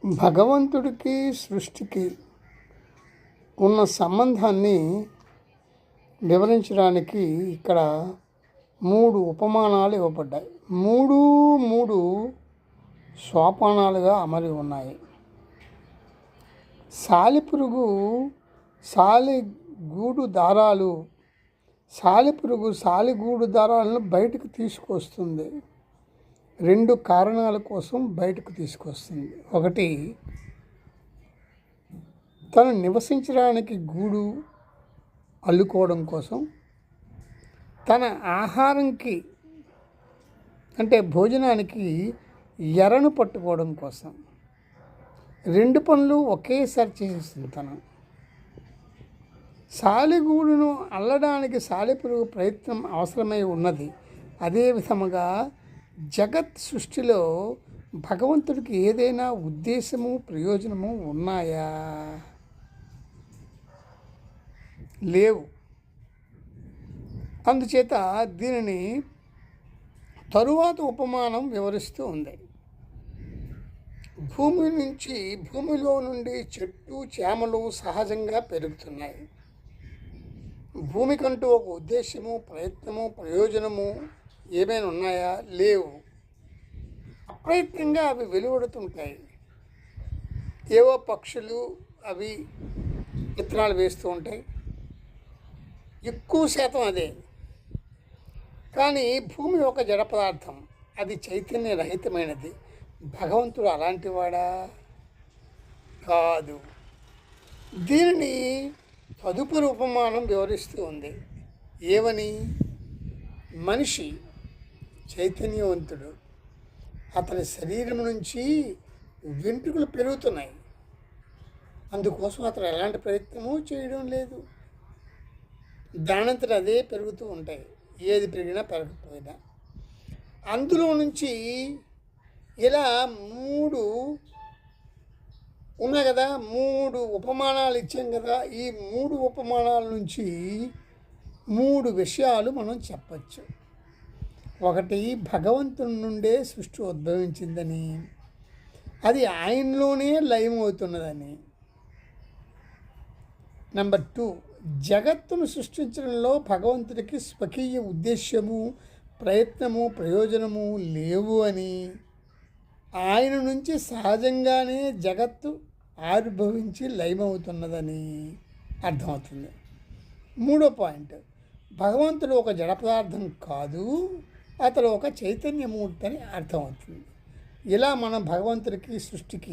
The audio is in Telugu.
భగవంతుడికి సృష్టికి ఉన్న సంబంధాన్ని వివరించడానికి ఇక్కడ 3 ఉపమానాలు ఇవ్వబడ్డాయి. మూడు సోపానాలుగా అమరి ఉన్నాయి. సాలెపురుగు సాలెగూడు దారాలను బయటకు తీసుకొస్తుంది. 2 కారణాల కోసం బయటకు తీసుకొస్తుంది. ఒకటి, తను నివసించడానికి గూడు అల్లుకోవడం కోసం, తన ఆహారంకి అంటే భోజనానికి ఎరను పట్టుకోవడం కోసం. 2 పనులు ఒకేసారి చేసేస్తుంది తను. సాలెగూడును అల్లడానికి సాలెపురుగు ప్రయత్నం అవసరమై ఉన్నది. అదే విధముగా జగత్ సృష్టిలో భగవంతుడికి ఏదైనా ఉద్దేశము, ప్రయోజనము ఉన్నాయా? లేవు. అందుచేత దీనిని తరువాత ఉపమానం వివరిస్తూ ఉంది. భూమిలో నుండి చెట్టు చేమలు సహజంగా పెరుగుతున్నాయి. భూమికంటూ ఒక ఉద్దేశము, ప్రయత్నము, ప్రయోజనము ఏమైనా ఉన్నాయా? లేవు. అప్రయత్నంగా అవి వెలువడుతుంటాయి. ఏవో పక్షులు అవి విత్తనాలు వేస్తూ ఉంటాయి, ఎక్కువ శాతం అదే. కానీ భూమి ఒక జడ పదార్థం, అది చైతన్య రహితమైనది. భగవంతుడు అలాంటి వాడా? కాదు. దీనిని తదుపరి ఉపమానం వివరిస్తూ ఉంది. ఏమని? మనిషి చైతన్యవంతుడు, అతని శరీరం నుంచి వెంట్రుకలు పెరుగుతున్నాయి. అందుకోసం అతను ఎలాంటి ప్రయత్నమూ చేయడం లేదు. దానంతట అదే పెరుగుతూ ఉంటాయి, ఏది పెరిగినా పెరగకపోయినా. అందులో నుంచి ఇలా 3 ఉన్నాయి కదా, 3 ఉపమానాలు ఇచ్చాం కదా. ఈ 3 ఉపమానాల నుంచి 3 విషయాలు మనం చెప్పచ్చు. ఒకటి, భగవంతుని నుండే సృష్టి ఉద్భవించిందని, అది ఆయనలోనే లయమవుతున్నదని. నెంబర్ 2, జగత్తును సృష్టించడంలో భగవంతుడికి స్వకీయ ఉద్దేశ్యము, ప్రయత్నము, ప్రయోజనము లేవు అని, ఆయన నుంచి సహజంగానే జగత్తు ఆవిర్భవించి లయమవుతున్నదని అర్థమవుతుంది. 3వ పాయింట్, భగవంతుడు ఒక జడ పదార్థం కాదు, అతడు ఒక చైతన్యమూర్తి అని అర్థమవుతుంది. ఇలా మనం భగవంతుడికి సృష్టికి